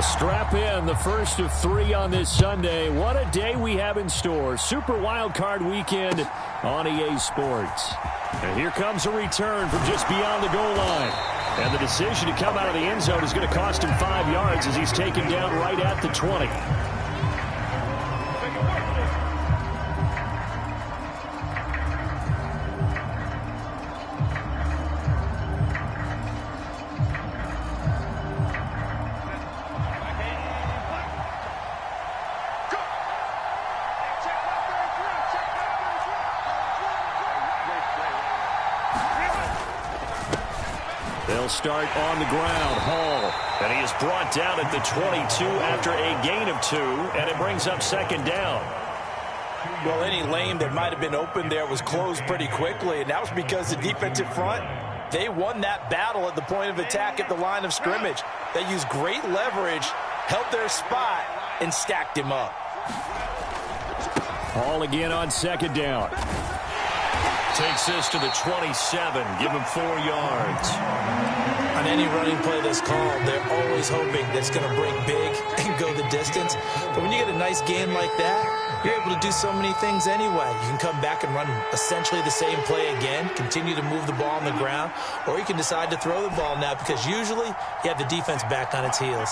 Strap in, the first of 3 on this Sunday. What a day we have in store. Super Wild Card Weekend on EA Sports. And here comes a return from just beyond the goal line. And the decision to come out of the end zone is going to cost him 5 yards as he's taken down right at the 20. They'll start on the ground. Hall. And he is brought down at the 22 after a gain of 2. And it brings up second down. Well, any lane that might have been open there was closed pretty quickly. And that was because the defensive front, they won that battle at the point of attack at the line of scrimmage. They used great leverage, held their spot, and stacked him up. Hall again on second down. Takes this to the 27. Give him 4 yards. On any running play that's called, they're always hoping that it's going to break big and go the distance. But when you get a nice gain like that, you're able to do so many things anyway. You can come back and run essentially the same play again, continue to move the ball on the ground, or you can decide to throw the ball now because usually you have the defense back on its heels.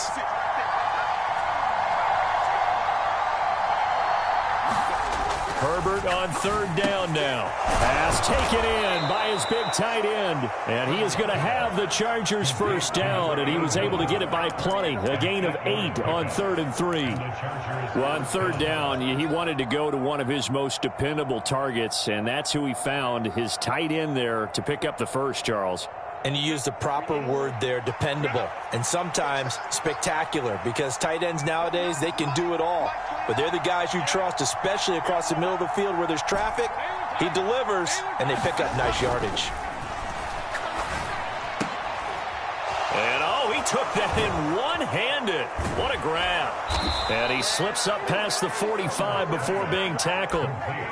Herbert on third down now. Pass taken in by his big tight end. And he is going to have the Chargers first down, and he was able to get it by plenty. A gain of 8 on 3rd and 3. Well, on third down, he wanted to go to one of his most dependable targets, and that's who he found, his tight end there, to pick up the first, Charles. And you use the proper word there, dependable, and sometimes spectacular, because tight ends nowadays, they can do it all. But they're the guys you trust, especially across the middle of the field where there's traffic. He delivers, and they pick up nice yardage. And, oh, he took that in one-handed. What a grab. And he slips up past the 45 before being tackled.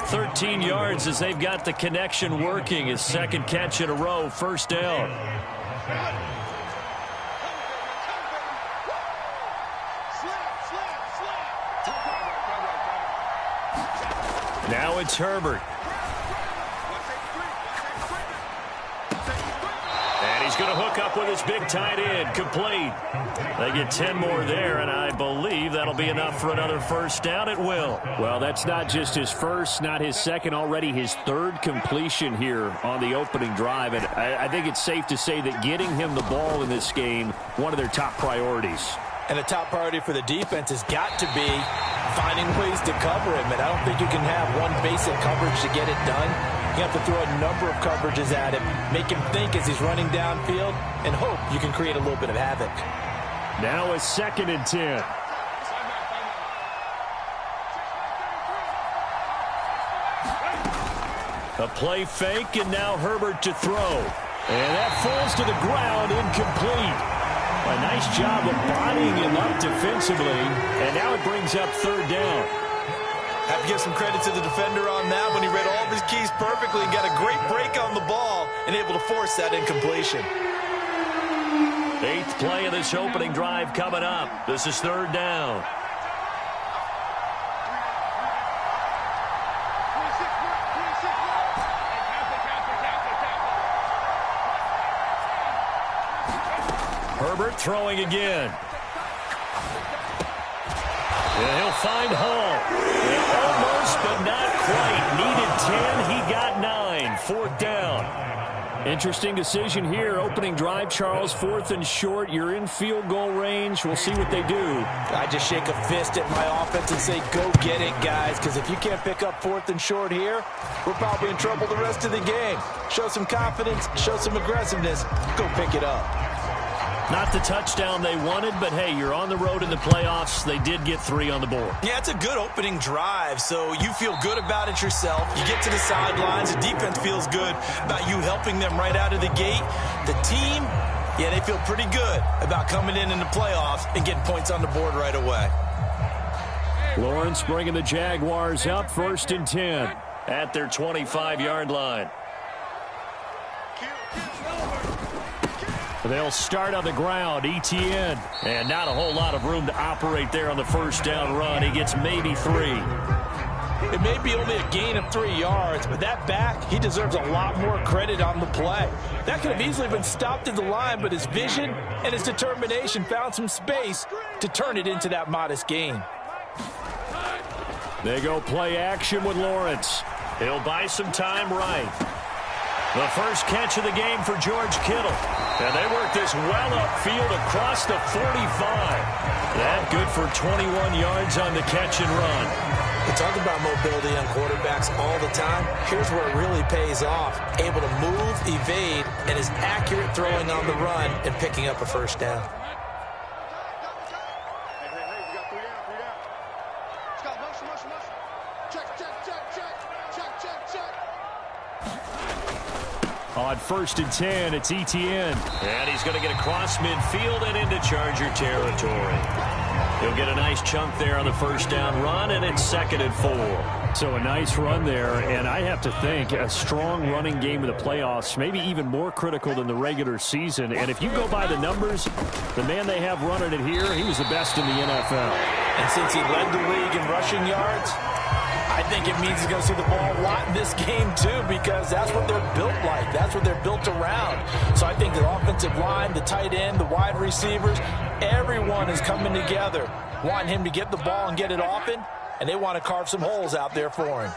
13 yards as they've got the connection working. His second catch in a row, first down. Now it's Herbert. And he's going to hook up with his big tight end. Complete. They get 10 more there, and I believe that'll be enough for another first down. It will. Well, that's not just his first, not his second, already his third completion here on the opening drive. And I think it's safe to say that getting him the ball in this game, one of their top priorities. And a top priority for the defense has got to be finding ways to cover him. And I don't think you can have one basic coverage to get it done. You have to throw a number of coverages at him, make him think as he's running downfield, and hope you can create a little bit of havoc. Now a 2nd and 10. A play fake, and now Herbert to throw. And that falls to the ground, incomplete. A nice job of bodying him up defensively, and now it brings up third down. Have to give some credit to the defender on that when he read all of his keys perfectly and got a great break on the ball and able to force that incompletion. 8th play of this opening drive coming up. This is third down. Herbert throwing again. And he'll find Hall. Almost, but not quite. Needed 10. He got 9. 4th down. Interesting decision here. Opening drive, Charles. 4th and short. You're in field goal range. We'll see what they do. I just shake a fist at my offense and say, go get it, guys. Because if you can't pick up 4th and short here, we're probably in trouble the rest of the game. Show some confidence. Show some aggressiveness. Go pick it up. Not the touchdown they wanted, but hey, you're on the road in the playoffs. They did get 3 on the board. Yeah, it's a good opening drive, so you feel good about it yourself. You get to the sidelines. The defense feels good about you helping them right out of the gate. The team, yeah, they feel pretty good about coming in the playoffs and getting points on the board right away. Lawrence bringing the Jaguars up, 1st and 10 at their 25-yard line. They'll start on the ground, ETN. And not a whole lot of room to operate there on the first down run. He gets maybe 3. It may be only a gain of 3 yards, but that back, he deserves a lot more credit on the play. That could have easily been stopped at the line, but his vision and his determination found some space to turn it into that modest gain. They go play action with Lawrence. He'll buy some time right. The first catch of the game for George Kittle. And they work this well upfield across the 45. That good for 21 yards on the catch and run. We talk about mobility on quarterbacks all the time. Here's where it really pays off. Able to move, evade, and is accurate throwing on the run and picking up a first down. On 1st and 10, it's ETN. And he's going to get across midfield and into Charger territory. He'll get a nice chunk there on the first down run, and it's 2nd and 4. So a nice run there, and I have to think a strong running game in the playoffs, maybe even more critical than the regular season. And if you go by the numbers, the man they have running it here, he was the best in the NFL. And since he led the league in rushing yards, I think it means he's going to see the ball a lot in this game, too, because that's what they're built like. That's what they're built around. So I think the offensive line, the tight end, the wide receivers, everyone is coming together, wanting him to get the ball and get it often, and they want to carve some holes out there for him.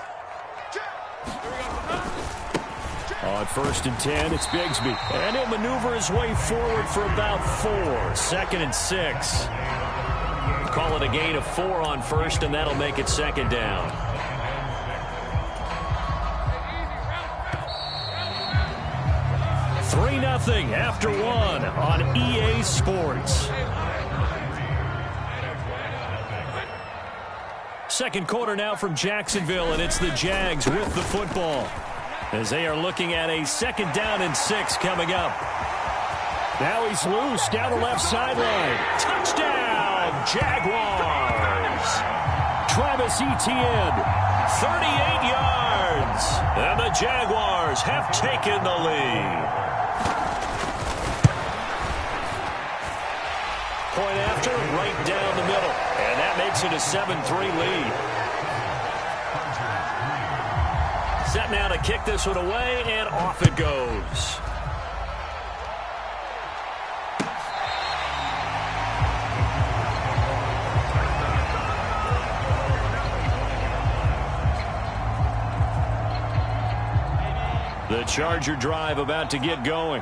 On 1st and 10, it's Bigsby. And he'll maneuver his way forward for about 4. 2nd and 6. Call it a gain of 4 on 1st, and that'll make it 2nd down. 3-0 after 1 on EA Sports. Second quarter now from Jacksonville, and it's the Jags with the football as they are looking at a 2nd down and 6 coming up. Now he's loose down the left sideline. Touchdown, Jaguars. Travis Etienne, 38 yards. And the Jaguars have taken the lead. Point after, right down the middle. And that makes it a 7-3 lead. Set now to kick this one away, and off it goes. The Charger drive about to get going.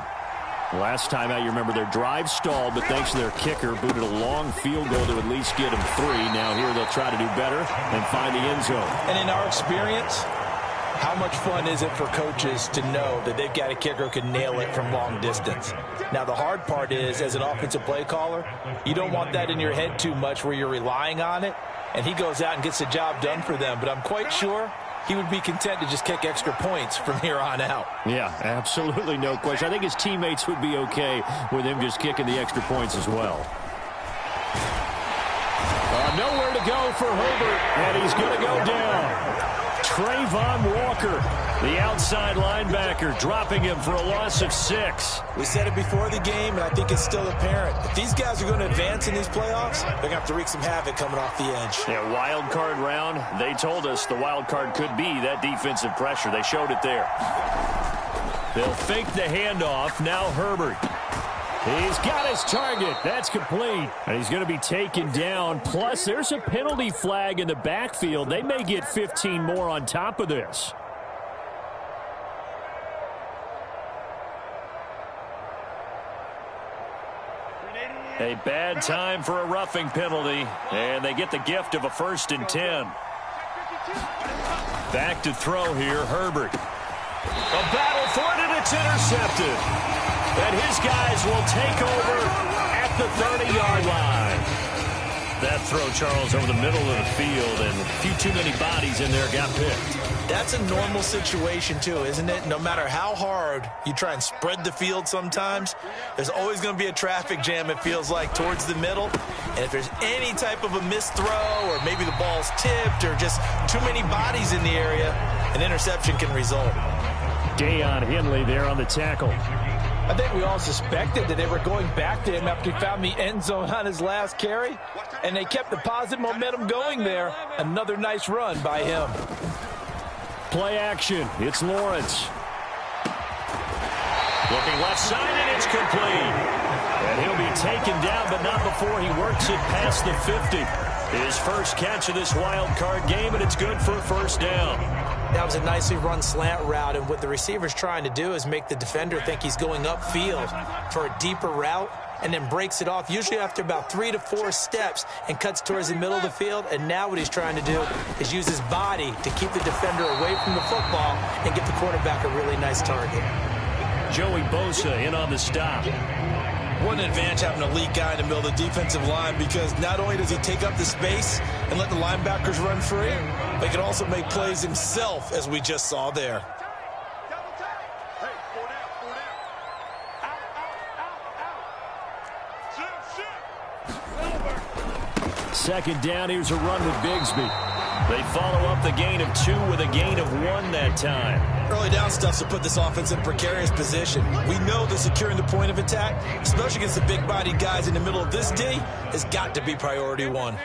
Last time out, you remember their drive stalled, but thanks to their kicker, booted a long field goal to at least get them 3. Now here they'll try to do better and find the end zone. And in our experience, how much fun is it for coaches to know that they've got a kicker who can nail it from long distance? Now, the hard part is, as an offensive play caller, you don't want that in your head too much where you're relying on it, and he goes out and gets the job done for them. But I'm quite sure he would be content to just kick extra points from here on out. Yeah, absolutely no question. I think his teammates would be okay with him just kicking the extra points as well. Nowhere to go for Herbert, and he's going to go down. Trayvon Walker, the outside linebacker, dropping him for a loss of 6. We said it before the game, and I think it's still apparent. If these guys are going to advance in these playoffs, they're going to have to wreak some havoc coming off the edge. Yeah, wild card round. They told us the wild card could be that defensive pressure. They showed it there. They'll fake the handoff. Now Herbert. He's got his target. That's complete. And he's going to be taken down. Plus, there's a penalty flag in the backfield. They may get 15 more on top of this. A bad time for a roughing penalty. And they get the gift of a 1st and 10. Back to throw here, Herbert. A battle for it, and it's intercepted. And his guys will take over at the 30-yard line. That throw, Charles, over the middle of the field, and a few too many bodies in there got picked. That's a normal situation, too, isn't it? No matter how hard you try and spread the field sometimes, there's always going to be a traffic jam, it feels like, towards the middle. And if there's any type of a missed throw, or maybe the ball's tipped, or just too many bodies in the area, an interception can result. Deion Henley there on the tackle. I think we all suspected that they were going back to him after he found the end zone on his last carry, and they kept the positive momentum going there. Another nice run by him. Play action. It's Lawrence. Looking left side, and it's complete. And he'll be taken down, but not before he works it past the 50. His first catch of this wild card game, and it's good for a first down. That was a nicely run slant route, and what the receiver's trying to do is make the defender think he's going upfield for a deeper route, and then breaks it off, usually after about 3 to 4 steps, and cuts towards the middle of the field. And now what he's trying to do is use his body to keep the defender away from the football and give the quarterback a really nice target. Joey Bosa in on the stop. What an advantage having a elite guy in the middle of the defensive line, because not only does he take up the space and let the linebackers run free, but he can also make plays himself, as we just saw there. Second down, here's a run with Bigsby. They follow up the gain of 2 with a gain of 1 that time. Early down stuff to put this offense in a precarious position. We know that securing the point of attack, especially against the big-bodied guys in the middle of this D, has got to be priority 1.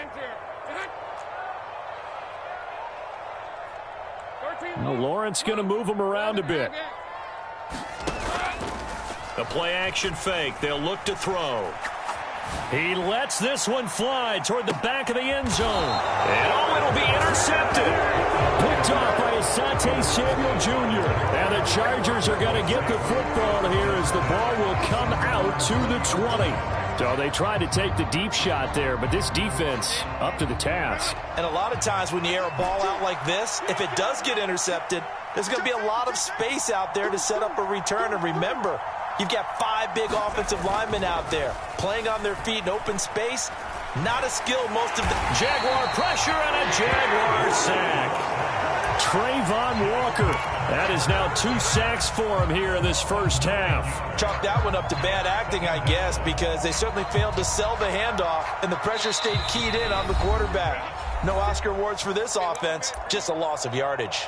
Well, Lawrence going to move him around a bit. The play action fake. They'll look to throw. He lets this one fly toward the back of the end zone. And oh, it'll be intercepted. Picked off by Asante Samuel Jr. And the Chargers are going to get the football here as the ball will come out to the 20. So they tried to take the deep shot there, but this defense up to the task. And a lot of times when you air a ball out like this, if it does get intercepted, there's going to be a lot of space out there to set up a return. And remember, you've got 5 big offensive linemen out there playing on their feet in open space. Not a skill most of the Jaguar pressure and a Jaguar sack. Trayvon Walker. That is now 2 sacks for him here in this first half. Chalk that one up to bad acting, I guess, because they certainly failed to sell the handoff, and the pressure stayed keyed in on the quarterback. No Oscar awards for this offense, just a loss of yardage.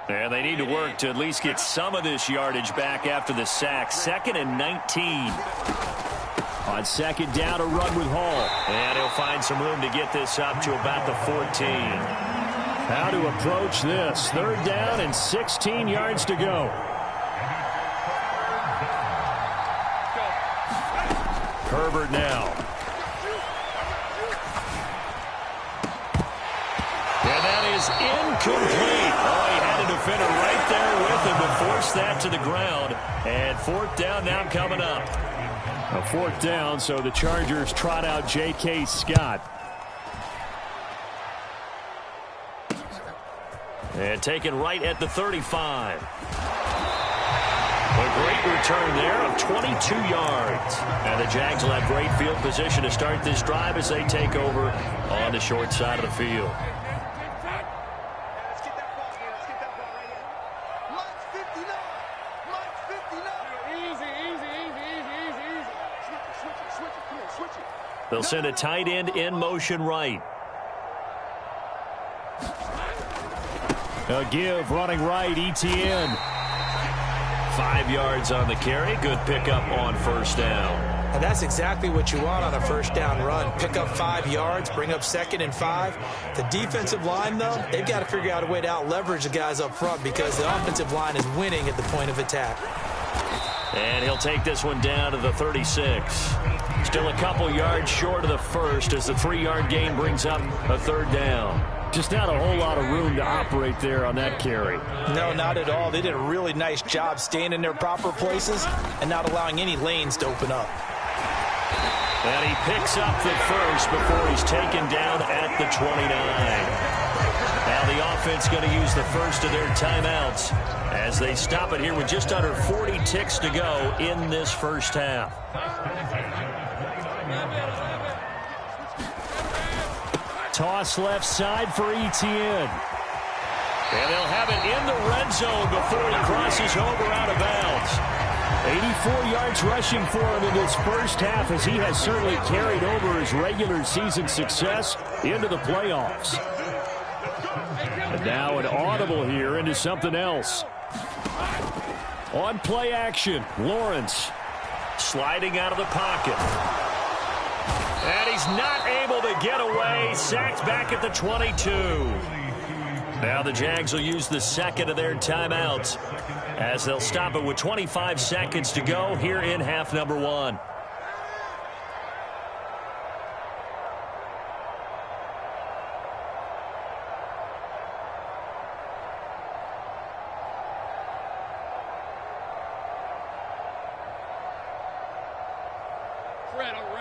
And they need to work to at least get some of this yardage back after the sack. 2nd and 19. On second down, a run with Hall. And he'll find some room to get this up to about the 14. How to approach this. 3rd down and 16 yards to go. Herbert now. And that is incomplete. Oh, he had a defender right there with him to force that to the ground. And 4th down now coming up. A 4th down, so the Chargers trot out J.K. Scott. And taken right at the 35. A great return there of 22 yards. And the Jags will have great field position to start this drive as they take over on the short side of the field. They'll send a tight end in motion right. A give running right, Etienne. 5 yards on the carry. Good pickup on 1st down. And that's exactly what you want on a 1st down run. Pick up 5 yards, bring up 2nd and 5. The defensive line, though, they've got to figure out a way to out-leverage the guys up front because the offensive line is winning at the point of attack. And he'll take this one down to the 36. Still a couple yards short of the first as the 3-yard gain brings up a 3rd down. Just not a whole lot of room to operate there on that carry. No, not at all. They did a really nice job staying in their proper places and not allowing any lanes to open up. And he picks up the first before he's taken down at the 29. Now the offense going to use the first of their timeouts as they stop it here with just under 40 ticks to go in this first half. Toss left side for Etienne. And they'll have it in the red zone before he crosses over out of bounds. 84 yards rushing for him in this first half as he has certainly carried over his regular season success into the playoffs. And now an audible here into something else. On play action, Lawrence sliding out of the pocket. And he's not able to get away. Sacked back at the 22. Now the Jags will use the second of their timeouts as they'll stop it with 25 seconds to go here in half number 1.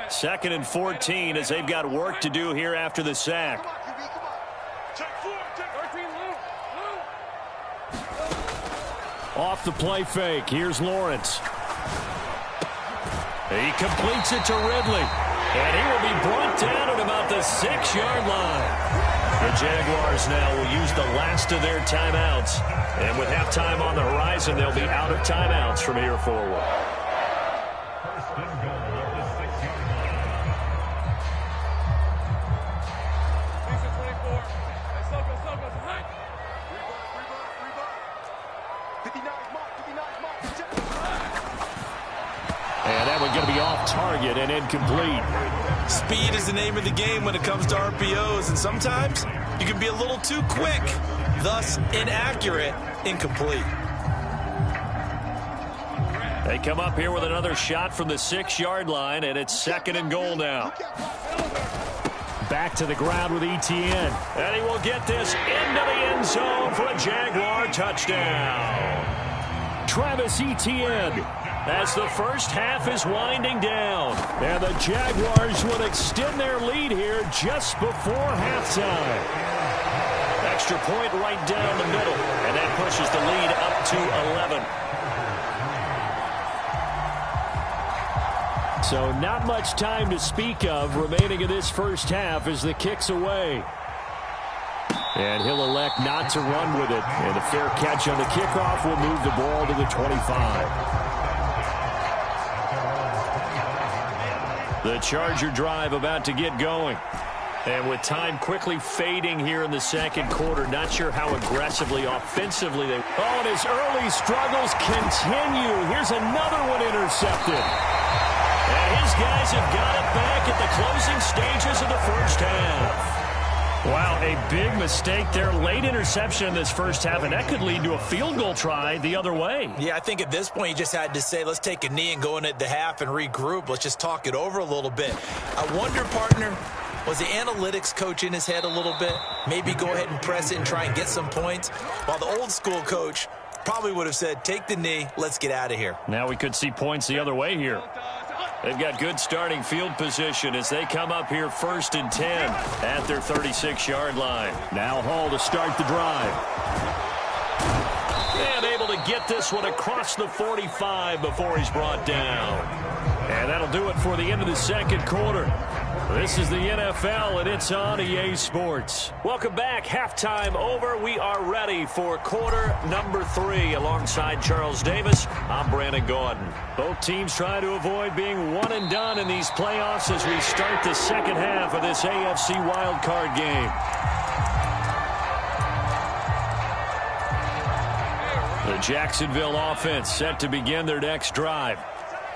Second and 14 as they've got work to do here after the sack. Off the play fake. Here's Lawrence. He completes it to Ridley. And he will be brought down at about the 6-yard line. The Jaguars now will use the last of their timeouts. And with halftime on the horizon, they'll be out of timeouts from here forward. And that one's going to be off target and incomplete. Speed is the name of the game when it comes to RPOs, and sometimes you can be a little too quick, thus inaccurate, incomplete. They come up here with another shot from the 6-yard line, and it's second and goal now. Back to the ground with Etienne. And he will get this into the end zone for a Jaguar touchdown. Travis Etienne, as the first half is winding down. And the Jaguars will extend their lead here just before halftime. Extra point right down the middle, and that pushes the lead up to 11. So not much time to speak of remaining in this first half as the kick's away. And he'll elect not to run with it. And the fair catch on the kickoff will move the ball to the 25. The Charger drive about to get going. And with time quickly fading here in the second quarter, not sure how aggressively, offensively they... Oh, and his early struggles continue. Here's another one intercepted. And his guys have got it back at the closing stages of the first half. Wow, a big mistake there. Late interception in this first half, and that could lead to a field goal try the other way. Yeah, I think at this point you just had to say, let's take a knee and go into the half and regroup. Let's just talk it over a little bit. I wonder, partner, was the analytics coach in his head a little bit? Maybe go ahead and press it and try and get some points? While the old school coach probably would have said, take the knee, let's get out of here. Now we could see points the other way here. They've got good starting field position as they come up here 1st and 10 at their 36-yard line. Now Hall to start the drive. And able to get this one across the 45 before he's brought down. And that'll do it for the end of the second quarter. This is the NFL, and it's on EA Sports. Welcome back. Halftime over. We are ready for quarter number 3. Alongside Charles Davis, I'm Brandon Gordon. Both teams trying to avoid being one and done in these playoffs as we start the second half of this AFC wildcard game. The Jacksonville offense set to begin their next drive.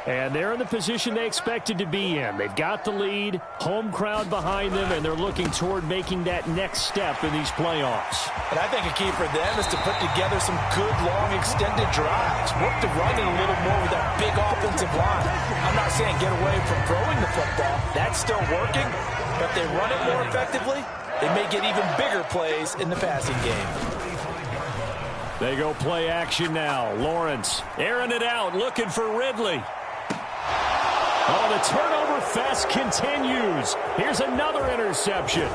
And they're in the position they expected to be in. They've got the lead, home crowd behind them, and they're looking toward making that next step in these playoffs. And I think a key for them is to put together some good, long, extended drives. Work the running a little more with that big offensive line. I'm not saying get away from throwing the football. That's still working. But they run it more effectively, they may get even bigger plays in the passing game. They go play action now. Lawrence airing it out, looking for Ridley. Oh, the turnover fest continues. Here's another interception.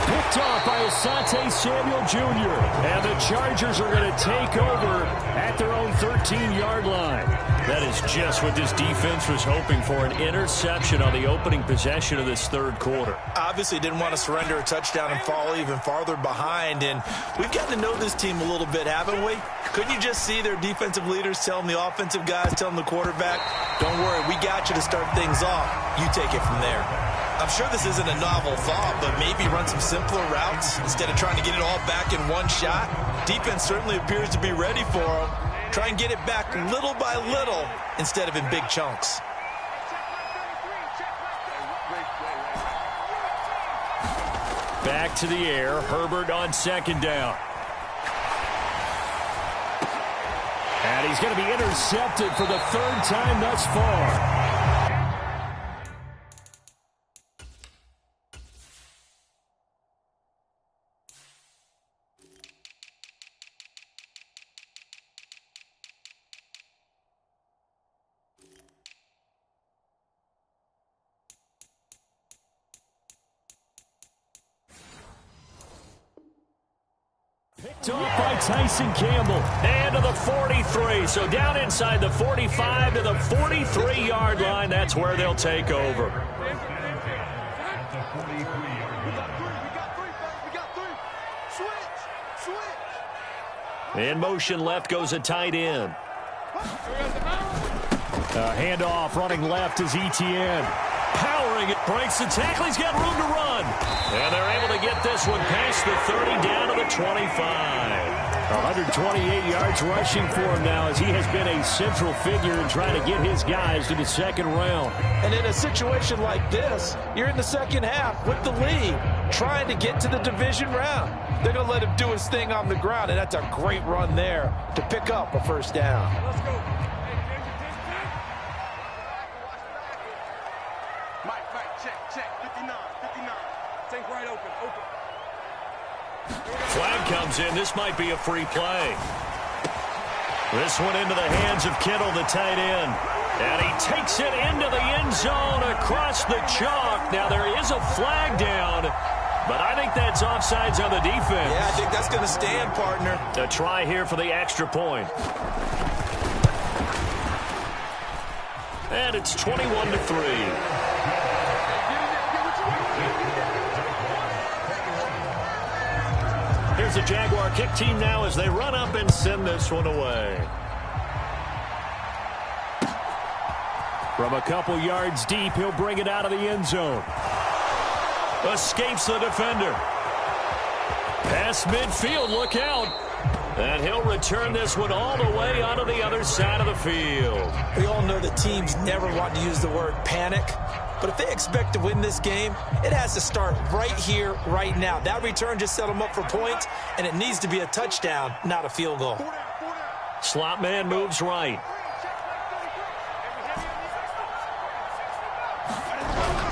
Picked off by Asante Samuel Jr. And the Chargers are going to take over at their own 13-yard line. That is just what this defense was hoping for, an interception on the opening possession of this third quarter. Obviously didn't want to surrender a touchdown and fall even farther behind. And we've gotten to know this team a little bit, haven't we? Couldn't you just see their defensive leaders telling the offensive guys, telling the quarterback, don't worry, we got you to start things off. You take it from there. I'm sure this isn't a novel thought, but maybe run some simpler routes instead of trying to get it all back in one shot. Defense certainly appears to be ready for him. Try and get it back little by little instead of in big chunks. Back to the air. Herbert on second down. And he's going to be intercepted for the third time thus far. Picked off by Tyson Campbell. And to the 43. So down inside the 45 to the 43-yard line. That's where they'll take over. In motion left goes a tight end. Handoff running left is Etienne. Powering it, breaks the tackle, he's got room to run. And they're able to get this one past the 30 down to the 25. 128 yards rushing for him now as he has been a central figure in trying to get his guys to the second round. And in a situation like this, you're in the second half with the lead, trying to get to the division round. They're going to let him do his thing on the ground, and that's a great run there to pick up a first down. Let's go. Flag comes in. This might be a free play. This one into the hands of Kittle, the tight end. And he takes it into the end zone across the chalk. Now there is a flag down, but I think that's offsides on the defense. Yeah, I think that's going to stand, partner. A try here for the extra point. And it's 21-3. Here's the Jaguar kick team now as they run up and send this one away. From a couple yards deep, he'll bring it out of the end zone. Escapes the defender. Past midfield, look out. And he'll return this one all the way onto the other side of the field. We all know that teams never want to use the word panic. But if they expect to win this game, it has to start right here, right now. That return just set them up for points, and it needs to be a touchdown, not a field goal. Slot man moves right.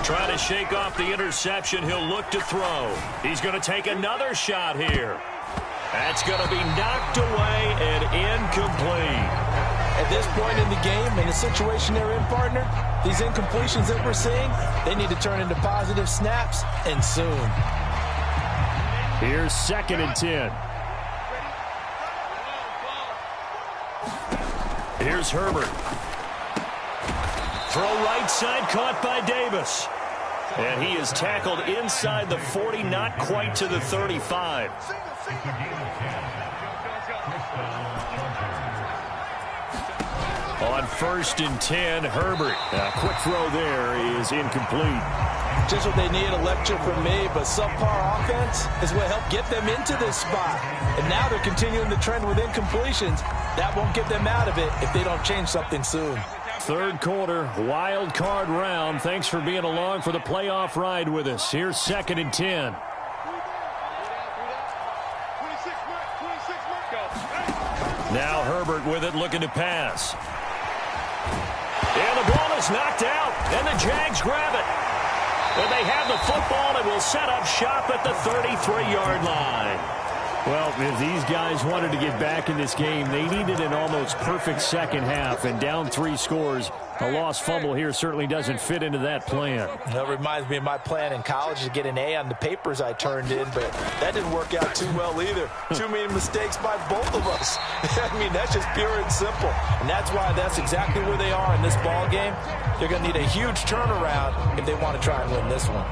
Trying to shake off the interception. He'll look to throw. He's going to take another shot here. That's going to be knocked away and incomplete. At this point in the game, in the situation they're in, partner, these incompletions that we're seeing, they need to turn into positive snaps, and soon. Here's 2nd and 10. Here's Herbert. Throw right side, caught by Davis. And he is tackled inside the 40, not quite to the 35. On 1st and 10, Herbert. A quick throw there is incomplete. Just what they need, a lecture from me, but subpar offense is what helped get them into this spot. And now they're continuing the trend with incompletions. That won't get them out of it if they don't change something soon. Third quarter, wild card round. Thanks for being along for the playoff ride with us. Here's 2nd and 10. Now Herbert with it, looking to pass. And the ball is knocked out, and the Jags grab it. And they have the football and will set up shop at the 33-yard line. Well, if these guys wanted to get back in this game, they needed an almost perfect second half, and down 3 scores. A lost fumble here certainly doesn't fit into that plan. That reminds me of my plan in college to get an A on the papers I turned in, but that didn't work out too well either. Too many mistakes by both of us. I mean, that's just pure and simple. And that's why that's exactly where they are in this ball game. They're going to need a huge turnaround if they want to try and win this one.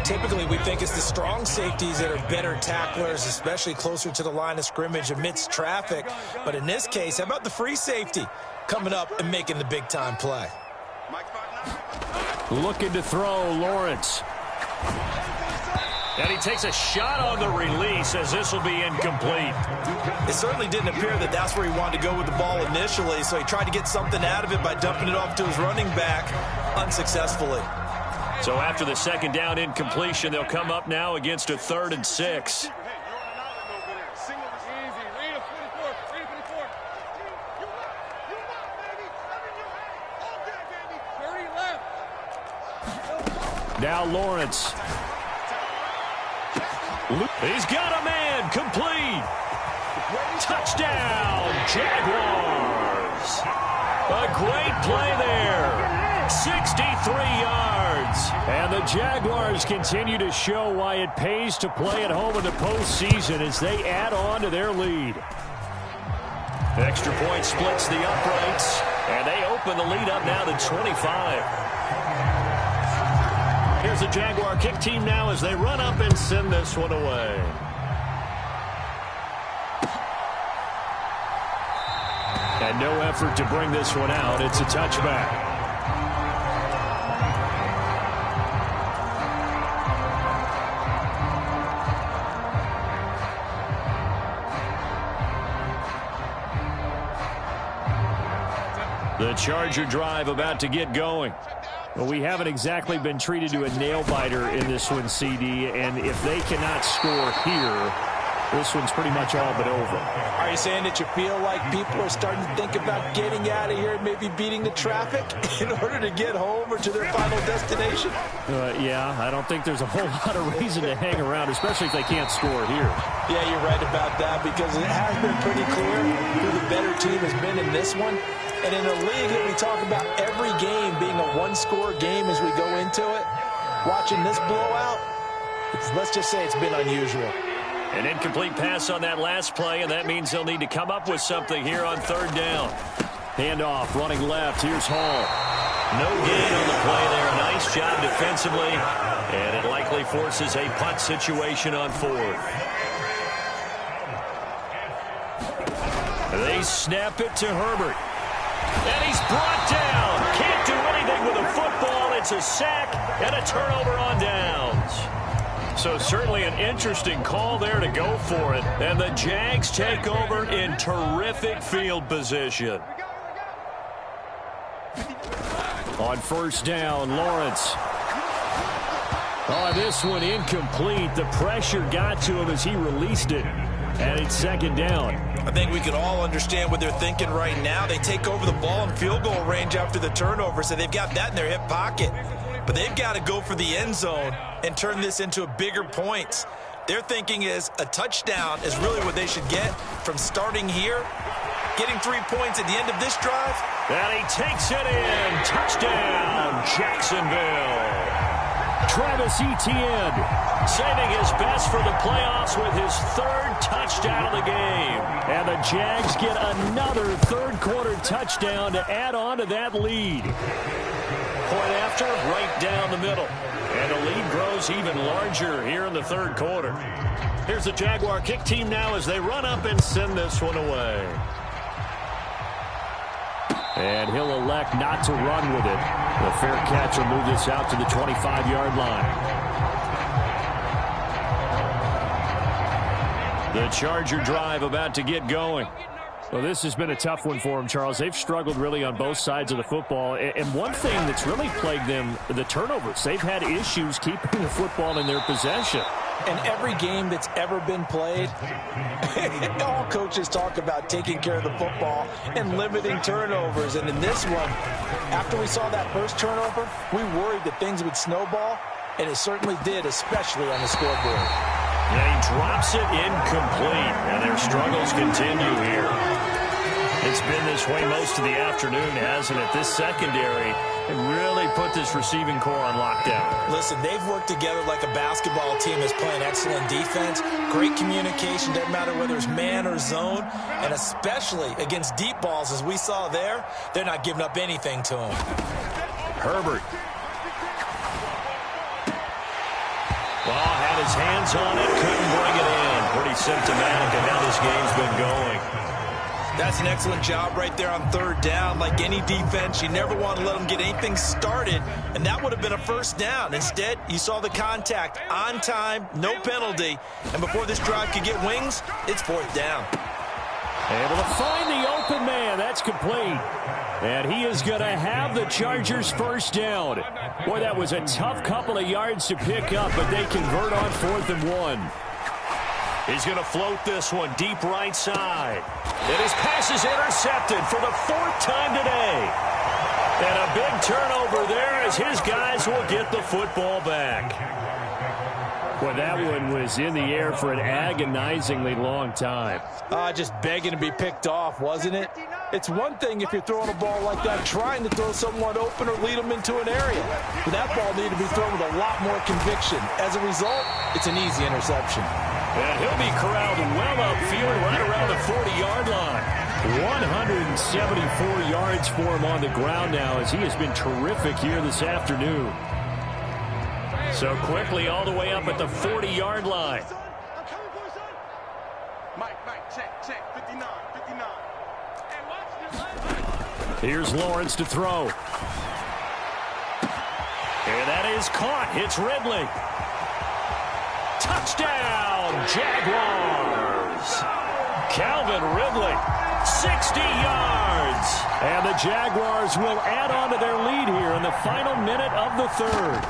Typically, we think it's the strong safeties that are better tacklers, especially closer to the line of scrimmage amidst traffic. But in this case, how about the free safety coming up and making the big-time play? Looking to throw, Lawrence. And he takes a shot on the release as this will be incomplete. It certainly didn't appear that that's where he wanted to go with the ball initially, so he tried to get something out of it by dumping it off to his running back unsuccessfully. So after the second down incompletion, they'll come up now against a 3rd and 6. Now Lawrence. He's got a man. Complete. Touchdown, Jaguars. A great play there. 63 yards. And the Jaguars continue to show why it pays to play at home in the postseason as they add on to their lead. Extra point splits the uprights, and they open the lead up now to 25. Here's the Jaguar kick team now as they run up and send this one away. And no effort to bring this one out. It's a touchback. The Charger drive about to get going. Well, we haven't exactly been treated to a nail-biter in this one, CD, and if they cannot score here, this one's pretty much all but over. Are you saying that you feel like people are starting to think about getting out of here and maybe beating the traffic in order to get home or to their final destination? Yeah, I don't think there's a whole lot of reason to hang around, especially if they can't score here. Yeah, you're right about that because it has been pretty clear who the better team has been in this one. And in a league that we talk about every game being a one-score game as we go into it, watching this blowout, let's just say it's been unusual. An incomplete pass on that last play, and that means they'll need to come up with something here on 3rd down. Handoff, running left. Here's Hall. No gain on the play there. Nice job defensively, and it likely forces a punt situation on 4th. They snap it to Herbert. And he's brought down. Can't do anything with a football. It's a sack and a turnover on downs. So certainly an interesting call there to go for it. And the Jags take over in terrific field position. On 1st down, Lawrence. Oh, this one incomplete. The pressure got to him as he released it. And it's 2nd down. I think we can all understand what they're thinking right now. They take over the ball in field goal range after the turnover, so they've got that in their hip pocket. But they've got to go for the end zone and turn this into a bigger points. Their thinking is a touchdown is really what they should get from starting here, getting 3 points at the end of this drive. And he takes it in. Touchdown, Jacksonville. Travis Etienne saving his best for the playoffs with his 3rd touchdown of the game. And the Jags get another 3rd quarter touchdown to add on to that lead. Point after, right down the middle. And the lead grows even larger here in the 3rd quarter. Here's the Jaguar kick team now as they run up and send this one away. And he'll elect not to run with it. The fair catch will move this out to the 25-yard line. The Charger drive about to get going. Well, this has been a tough one for them, Charles. They've struggled really on both sides of the football. And one thing that's really plagued them, the turnovers. They've had issues keeping the football in their possession. And every game that's ever been played, all coaches talk about taking care of the football and limiting turnovers. And in this one, after we saw that first turnover, we worried that things would snowball, and it certainly did, especially on the scoreboard. And he drops it incomplete, and their struggles continue here. It's been this way most of the afternoon, hasn't it? This secondary really put this receiving core on lockdown. Listen, they've worked together like a basketball team that's playing excellent defense. Great communication, doesn't matter whether it's man or zone. And especially against deep balls, as we saw there, they're not giving up anything to them. Herbert. Well, had his hands on it, couldn't bring it in. Pretty symptomatic of how this game's been going. That's an excellent job right there on third down. Like any defense, you never want to let them get anything started, and that would have been a first down. Instead, you saw the contact on time, no penalty, and before this drive could get wings, it's fourth down. Able to find the open man. That's complete. And he is going to have the Chargers first down. Boy, that was a tough couple of yards to pick up, but they convert on 4th and 1. He's going to float this one deep right side. And his pass is intercepted for the 4th time today. And a big turnover there as his guys will get the football back. Boy, that one was in the air for an agonizingly long time. Just begging to be picked off, wasn't it? It's one thing if you're throwing a ball like that, trying to throw someone open or lead them into an area. But that ball needed to be thrown with a lot more conviction. As a result, it's an easy interception. And he'll be corralled well upfield right around the 40-yard line. 174 yards for him on the ground now as he has been terrific here this afternoon. So quickly all the way up at the 40-yard line. Check, 59. Here's Lawrence to throw. And that is caught. It's Ridley. Touchdown, Jaguars. Calvin Ridley, 60 yards. And the Jaguars will add on to their lead here in the final minute of the third.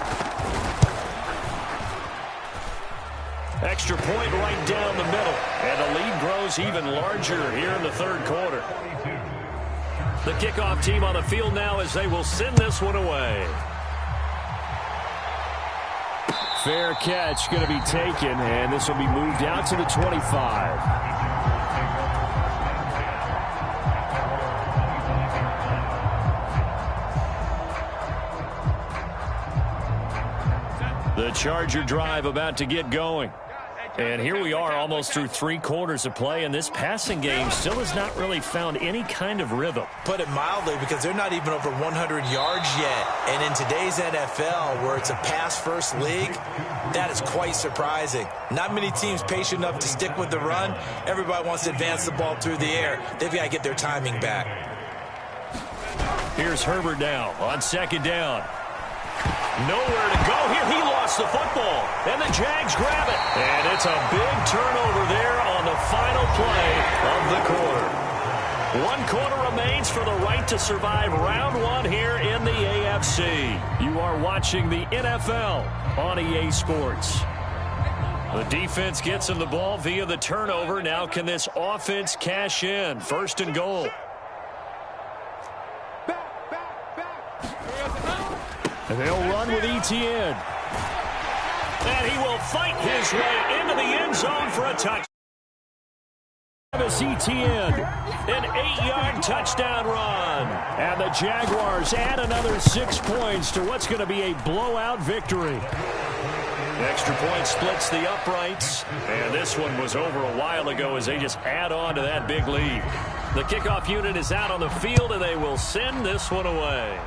Extra point right down the middle. And the lead grows even larger here in the third quarter. The kickoff team on the field now as they will send this one away. Fair catch going to be taken, and this will be moved out to the 25. The Charger drive about to get going. And here we are almost through 3 quarters of play, and this passing game still has not really found any kind of rhythm. Put it mildly, because they're not even over 100 yards yet. And in today's NFL, where it's a pass-first league, that is quite surprising. Not many teams patient enough to stick with the run. Everybody wants to advance the ball through the air. They've got to get their timing back. Here's Herbert now on second down. Nowhere to go here. He lost the football. And the Jags grab it. And it's a big turnover there on the final play of the quarter. 1 quarter remains for the right to survive round 1 here in the AFC. You are watching the NFL on EA Sports. The defense gets him the ball via the turnover. Now can this offense cash in? 1st and goal. And they'll run with Etienne. And he will fight his way into the end zone for a touchdown. Etienne, an 8-yard touchdown run. And the Jaguars add another 6 points to what's going to be a blowout victory. Extra point splits the uprights. And this one was over a while ago as they just add on to that big lead. The kickoff unit is out on the field, and they will send this one away.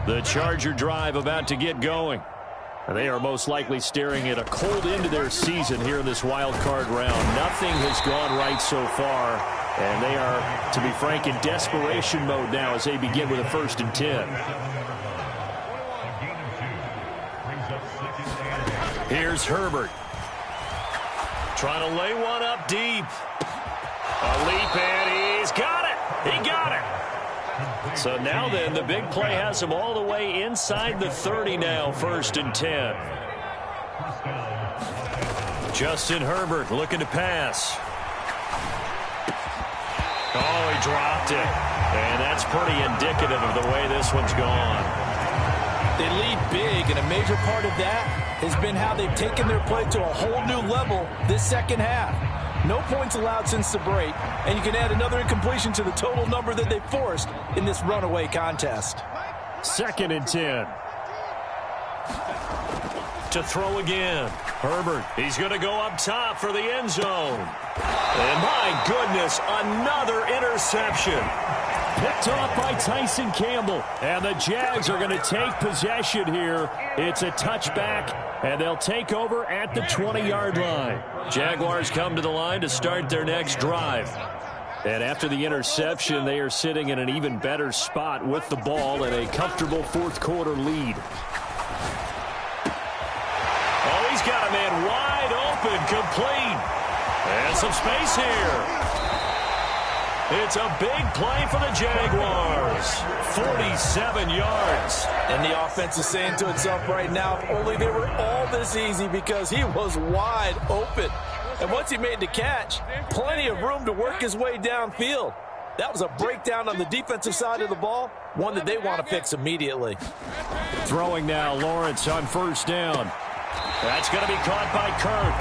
The Charger drive about to get going. They are most likely staring at a cold end to their season here in this wild card round. Nothing has gone right so far, and they are, to be frank, in desperation mode now as they begin with a 1st and 10. Here's Herbert. Trying to lay one up deep. A leap, and he's got it. He got it. So now then, the big play has him all the way inside the 30 now, 1st and 10. Justin Herbert looking to pass. Oh, he dropped it. And that's pretty indicative of the way this one's gone. They lead big, and a major part of that has been how they've taken their play to a whole new level this second half. No points allowed since the break, and you can add another incompletion to the total number that they forced in this runaway contest. 2nd and 10. to throw again. Herbert, he's going to go up top for the end zone. And my goodness, another interception. Picked off by Tyson Campbell. And the Jags are going to take possession here. It's a touchback, and they'll take over at the 20-yard line. Jaguars come to the line to start their next drive. And after the interception, they are sitting in an even better spot with the ball and a comfortable fourth-quarter lead. Oh, he's got a man wide open, complete. And some space here. It's a big play for the Jaguars. 47 yards. And the offense is saying to itself right now, if only they were all this easy, because he was wide open. And once he made the catch, plenty of room to work his way downfield. That was a breakdown on the defensive side of the ball, one that they want to fix immediately. Throwing now, Lawrence on first down. That's going to be caught by Kirk.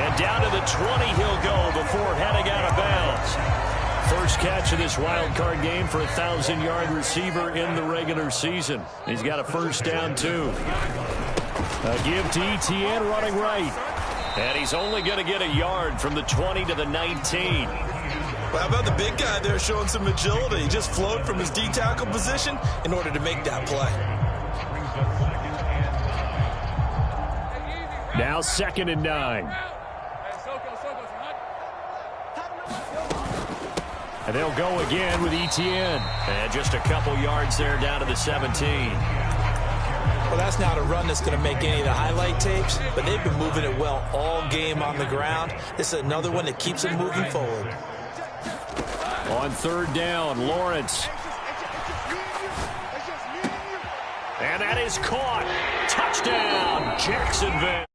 And down to the 20 he'll go before heading out of bounds. First catch of this wild card game for a 1,000-yard receiver in the regular season. He's got a first down, too. A give to Etienne running right. And he's only going to get a yard from the 20 to the 19. Well, how about the big guy there showing some agility? He just flowed from his D-tackle position in order to make that play. Now 2nd and 9. And they'll go again with Etienne. And just a couple yards there down to the 17. Well, that's not a run that's going to make any of the highlight tapes, but they've been moving it well all game on the ground. This is another one that keeps them moving forward. On third down, Lawrence. And that is caught. Touchdown, Jacksonville.